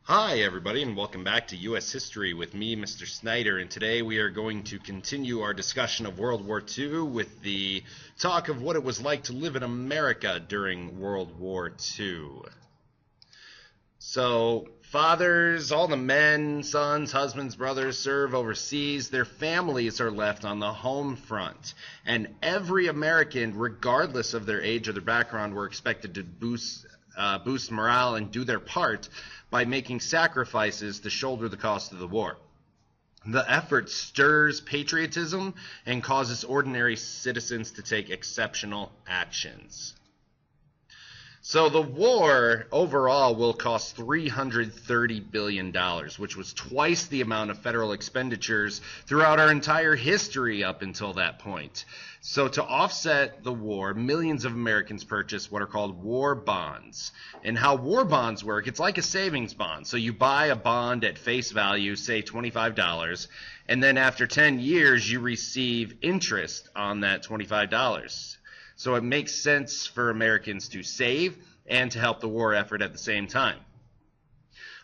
Hi, everybody, and welcome back to U.S. History with me, Mr. Snyder. And today we are going to continue our discussion of World War II with the talk of what it was like to live in America during World War II. So, fathers, all the men, sons, husbands, brothers serve overseas. Their families are left on the home front. And every American, regardless of their age or their background, were expected to boost morale and do their part by making sacrifices to shoulder the cost of the war. The effort stirs patriotism and causes ordinary citizens to take exceptional actions. So the war overall will cost $330 billion, which was twice the amount of federal expenditures throughout our entire history up until that point. So to offset the war, millions of Americans purchased what are called war bonds. And how war bonds work, it's like a savings bond. So you buy a bond at face value, say $25, and then after 10 years you receive interest on that $25. So it makes sense for Americans to save and to help the war effort at the same time.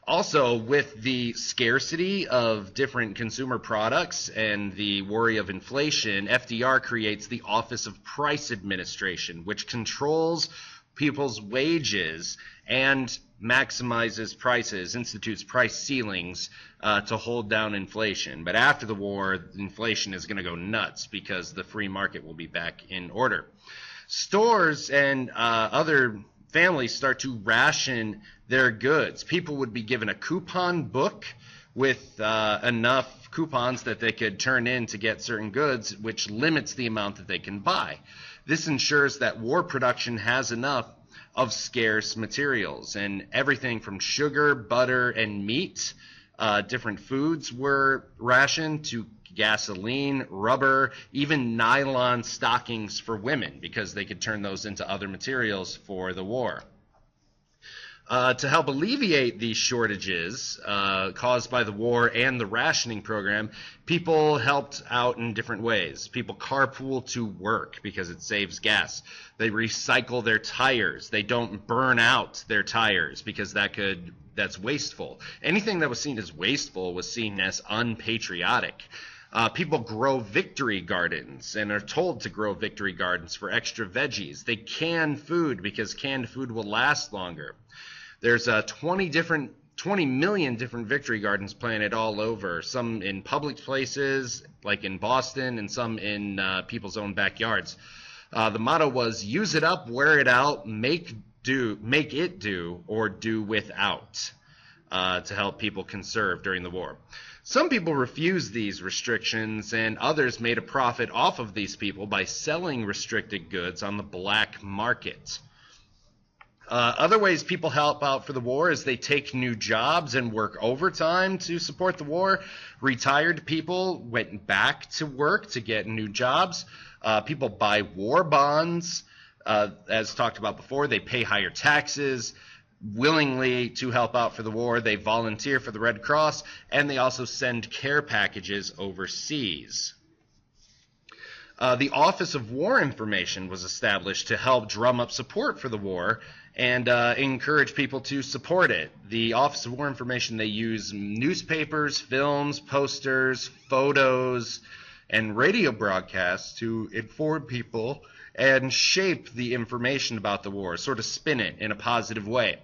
Also, with the scarcity of different consumer products and the worry of inflation, FDR creates the Office of Price Administration, which controls people's wages and maximizes prices, institutes price ceilings to hold down inflation. But after the war, inflation is going to go nuts because the free market will be back in order. Stores and other families start to ration their goods. People would be given a coupon book with enough coupons that they could turn in to get certain goods, which limits the amount that they can buy. This ensures that war production has enough of scarce materials, and everything from sugar, butter, and meat, different foods were rationed, to gasoline, rubber, even nylon stockings for women, because they could turn those into other materials for the war. To help alleviate these shortages caused by the war and the rationing program, people helped out in different ways. People carpool to work because it saves gas. They recycle their tires. They don't burn out their tires because that's wasteful. Anything that was seen as wasteful was seen as unpatriotic. People grow victory gardens and are told to grow victory gardens for extra veggies. They can food because canned food will last longer. There's 20 million different victory gardens planted all over, some in public places like in Boston and some in people's own backyards. The motto was use it up, wear it out, make it do, or do without, to help people conserve during the war. Some people refused these restrictions, and others made a profit off of these people by selling restricted goods on the black market. Other ways people help out for the war is they take new jobs and work overtime to support the war. Retired people went back to work to get new jobs. People buy war bonds. As talked about before, they pay higher taxes willingly to help out for the war. They volunteer for the Red Cross, and they also send care packages overseas. The Office of War Information was established to help drum up support for the war and encourage people to support it. The Office of War Information, they use newspapers, films, posters, photos, and radio broadcasts to inform people and shape the information about the war, sort of spin it in a positive way.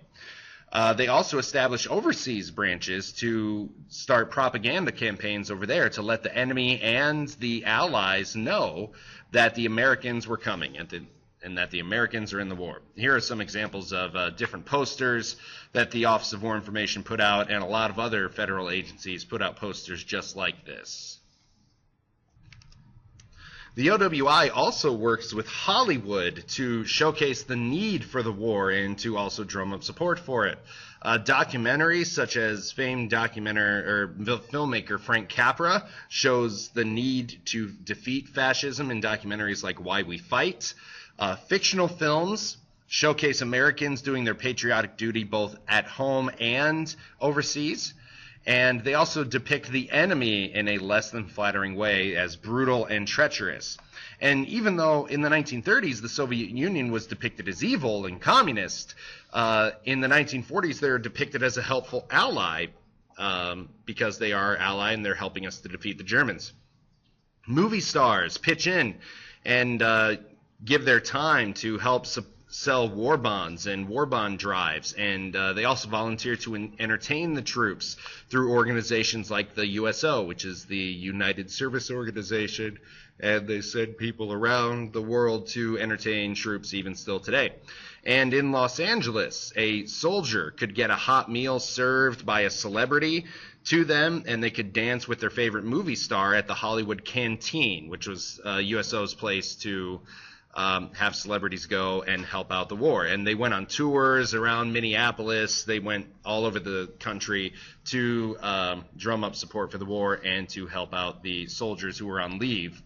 They also established overseas branches to start propaganda campaigns over there to let the enemy and the allies know that the Americans were coming and that the Americans are in the war. Here are some examples of different posters that the Office of War Information put out, and a lot of other federal agencies put out posters just like this. The WWII also works with Hollywood to showcase the need for the war and to also drum up support for it. Documentaries such as famed filmmaker Frank Capra shows the need to defeat fascism in documentaries like Why We Fight. Fictional films showcase Americans doing their patriotic duty both at home and overseas. And they also depict the enemy in a less than flattering way as brutal and treacherous. And even though in the 1930s the Soviet Union was depicted as evil and communist, in the 1940s they're depicted as a helpful ally, because they are our ally and they're helping us to defeat the Germans. Movie stars pitch in and give their time to help sell war bonds and war bond drives, and they also volunteer to entertain the troops through organizations like the USO, which is the United Service Organization, and they send people around the world to entertain troops even still today. And in Los Angeles, a soldier could get a hot meal served by a celebrity to them, and they could dance with their favorite movie star at the Hollywood Canteen, which was USO's place to have celebrities go and help out the war. And they went on tours around Minneapolis. They went all over the country to drum up support for the war and to help out the soldiers who were on leave.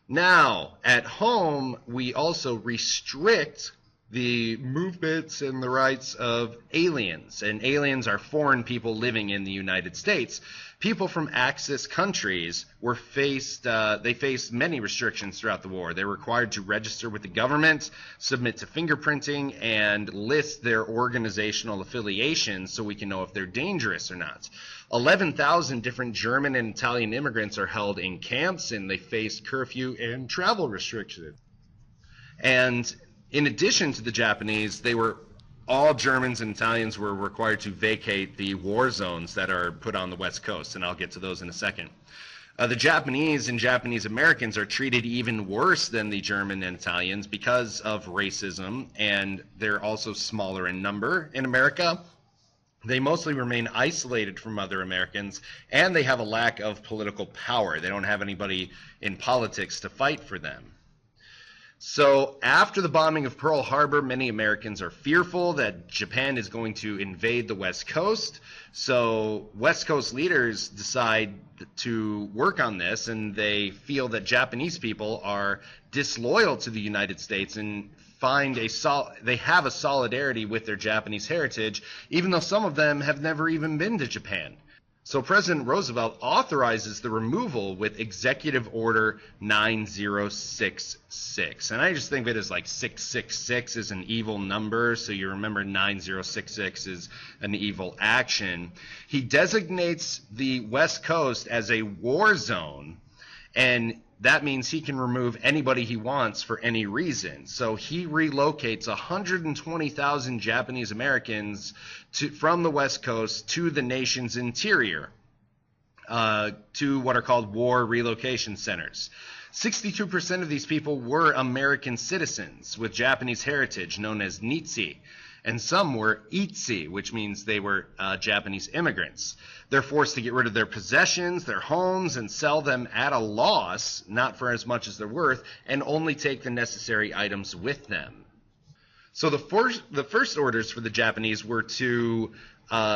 Now, at home, we also restrict the movements and the rights of aliens. And aliens are foreign people living in the United States. People from Axis countries were faced many restrictions throughout the war. They were required to register with the government, submit to fingerprinting, and list their organizational affiliations so we can know if they're dangerous or not. 11,000 different German and Italian immigrants are held in camps, and they faced curfew and travel restrictions. And in addition to the Japanese, all Germans and Italians were required to vacate the war zones that are put on the West Coast, and I'll get to those in a second. The Japanese and Japanese Americans are treated even worse than the German and Italians because of racism, and they're also smaller in number in America. They mostly remain isolated from other Americans, and they have a lack of political power. They don't have anybody in politics to fight for them. So after the bombing of Pearl Harbor, many Americans are fearful that Japan is going to invade the West Coast. So West Coast leaders decide to work on this, and they feel that Japanese people are disloyal to the United States and they have a solidarity with their Japanese heritage, even though some of them have never even been to Japan. So President Roosevelt authorizes the removal with Executive Order 9066. And I just think of it as like 666 is an evil number, so you remember 9066 is an evil action. He designates the West Coast as a war zone, and that means he can remove anybody he wants for any reason. So he relocates 120,000 Japanese Americans from the West Coast to the nation's interior, to what are called war relocation centers. 62% of these people were American citizens with Japanese heritage, known as Nitsi, and some were Itsi, which means they were Japanese immigrants. They're forced to get rid of their possessions, their homes, and sell them at a loss, not for as much as they're worth, and only take the necessary items with them. So the first orders for the Japanese were to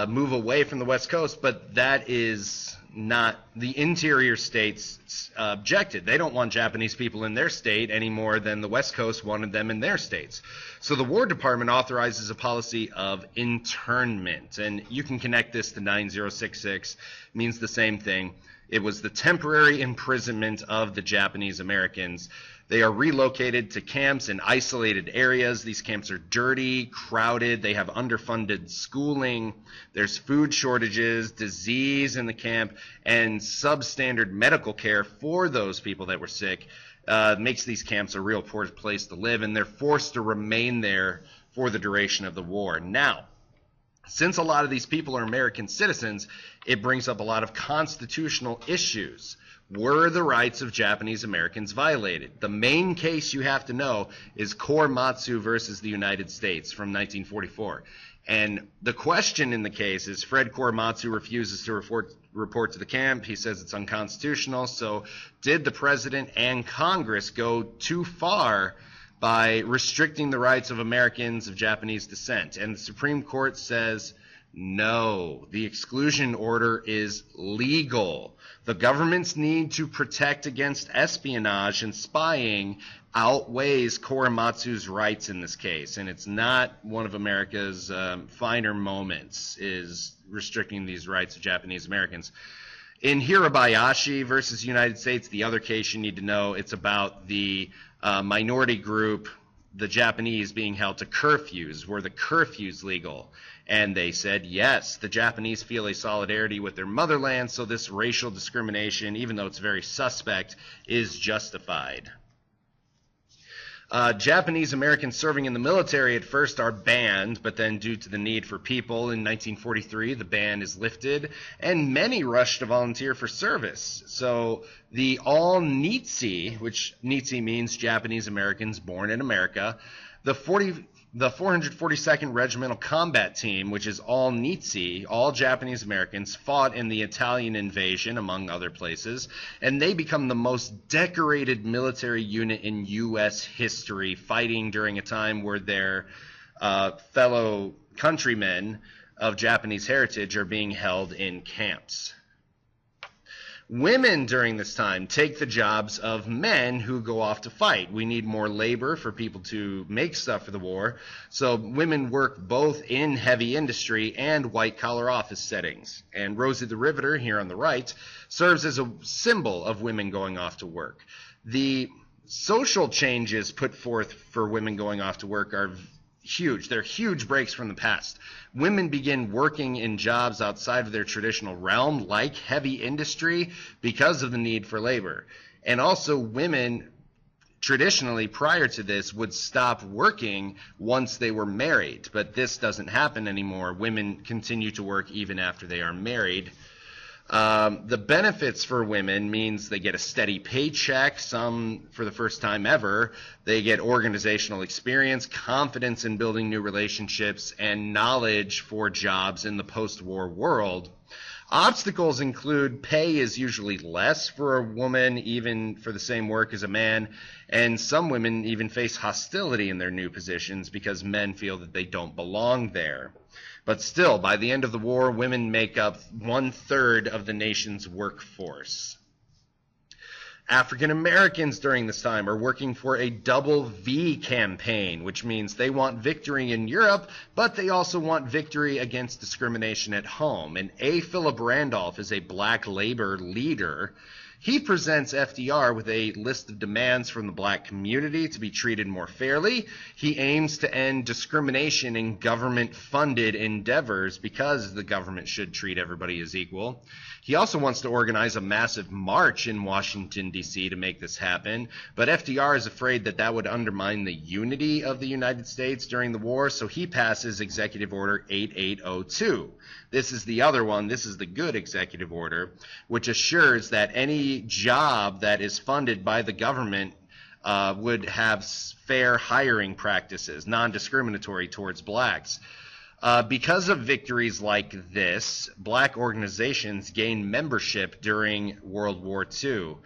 move away from the West Coast, but that is not the interior states objected. They don't want Japanese people in their state any more than the West Coast wanted them in their states. So the War Department authorizes a policy of internment, and you can connect this to 9066. It means the same thing. It was the temporary imprisonment of the Japanese Americans. They are relocated to camps in isolated areas. These camps are dirty, crowded. They have underfunded schooling. There's food shortages, disease in the camp, and substandard medical care for those people that were sick. Makes these camps a real poor place to live, and they're forced to remain there for the duration of the war. Now, since a lot of these people are American citizens, it brings up a lot of constitutional issues. Were the rights of Japanese Americans violated? The main case you have to know is Korematsu versus the United States from 1944. And the question in the case is Fred Korematsu refuses to report to the camp. He says it's unconstitutional. So did the president and Congress go too far by restricting the rights of Americans of Japanese descent? And the Supreme Court says No, the exclusion order is legal. The government's need to protect against espionage and spying outweighs Korematsu's rights in this case, and it's not one of America's finer moments is restricting these rights of Japanese Americans. In Hirabayashi versus United States, the other case you need to know, it's about the minority group, the Japanese, being held to curfews. Were the curfews legal? And they said, yes, the Japanese feel a solidarity with their motherland, so this racial discrimination, even though it's very suspect, is justified. Japanese Americans serving in the military at first are banned, but then due to the need for people in 1943, the ban is lifted, and many rush to volunteer for service. So the all-Nitsi, which Nitsi means Japanese Americans born in America, the 442nd Regimental Combat Team, which is all Nitsi, all Japanese Americans, fought in the Italian invasion, among other places, and they become the most decorated military unit in U.S. history, fighting during a time where their fellow countrymen of Japanese heritage are being held in camps. Women during this time take the jobs of men who go off to fight. We need more labor for people to make stuff for the war, so women work both in heavy industry and white-collar office settings. And Rosie the Riveter, here on the right, serves as a symbol of women going off to work. The social changes put forth for women going off to work are huge. They're huge breaks from the past. Women begin working in jobs outside of their traditional realm, like heavy industry, because of the need for labor. And also, women traditionally, prior to this, would stop working once they were married. But this doesn't happen anymore. Women continue to work even after they are married. The benefits for women means they get a steady paycheck, some for the first time ever. They get organizational experience, confidence in building new relationships, and knowledge for jobs in the post-war world. Obstacles include pay is usually less for a woman, even for the same work as a man, and some women even face hostility in their new positions because men feel that they don't belong there. But still, by the end of the war, women make up 1/3 of the nation's workforce. African Americans during this time are working for a double V campaign, which means they want victory in Europe, but they also want victory against discrimination at home. And A. Philip Randolph is a black labor leader. He presents FDR with a list of demands from the black community to be treated more fairly. He aims to end discrimination in government-funded endeavors because the government should treat everybody as equal. He also wants to organize a massive march in Washington, D.C. to make this happen, but FDR is afraid that that would undermine the unity of the United States during the war, so he passes Executive Order 8802. This is the other one. This is the good executive order, which assures that any job that is funded by the government would have fair hiring practices, non-discriminatory towards blacks. Because of victories like this, black organizations gained membership during World War II.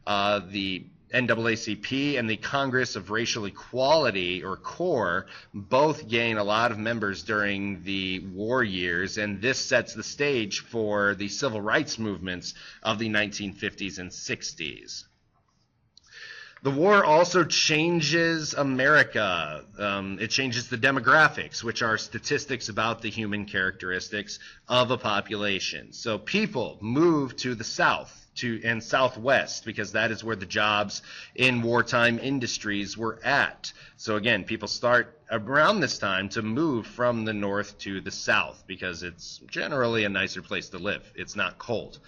The NAACP and the Congress of Racial Equality, or CORE, both gain a lot of members during the war years, and this sets the stage for the civil rights movements of the 1950s and 60s. The war also changes America. It changes the demographics, which are statistics about the human characteristics of a population. So people move to the South and Southwest because that is where the jobs in wartime industries were at. So again, people start around this time to move from the North to the South because it's generally a nicer place to live. It's not cold.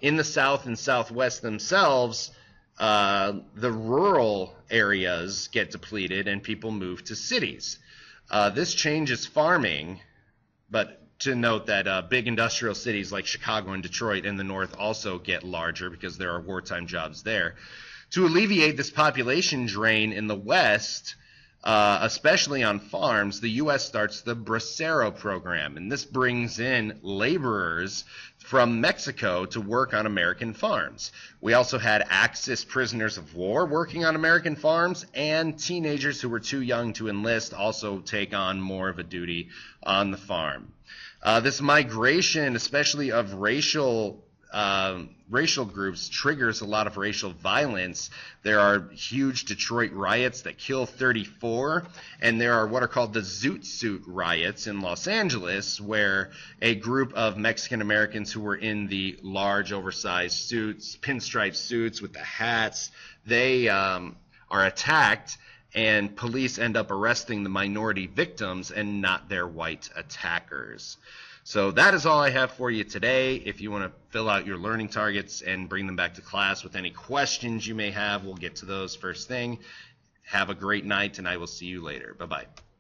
In the South and Southwest themselves, the rural areas get depleted and people move to cities. This changes farming, but to note that big industrial cities like Chicago and Detroit in the north also get larger because there are wartime jobs there. To alleviate this population drain in the West, especially on farms, the U.S. starts the Bracero program, and this brings in laborers from Mexico to work on American farms. We also had Axis prisoners of war working on American farms, and teenagers who were too young to enlist also take on more of a duty on the farm. This migration, especially of racial groups, triggers a lot of racial violence. There are huge Detroit riots that kill 34, and there are what are called the Zoot Suit riots in Los Angeles, where a group of Mexican Americans who were in the large oversized suits, pinstripe suits with the hats, they are attacked, and police end up arresting the minority victims and not their white attackers. So that is all I have for you today. If you want to fill out your learning targets and bring them back to class with any questions you may have, we'll get to those first thing. Have a great night, and I will see you later. Bye-bye.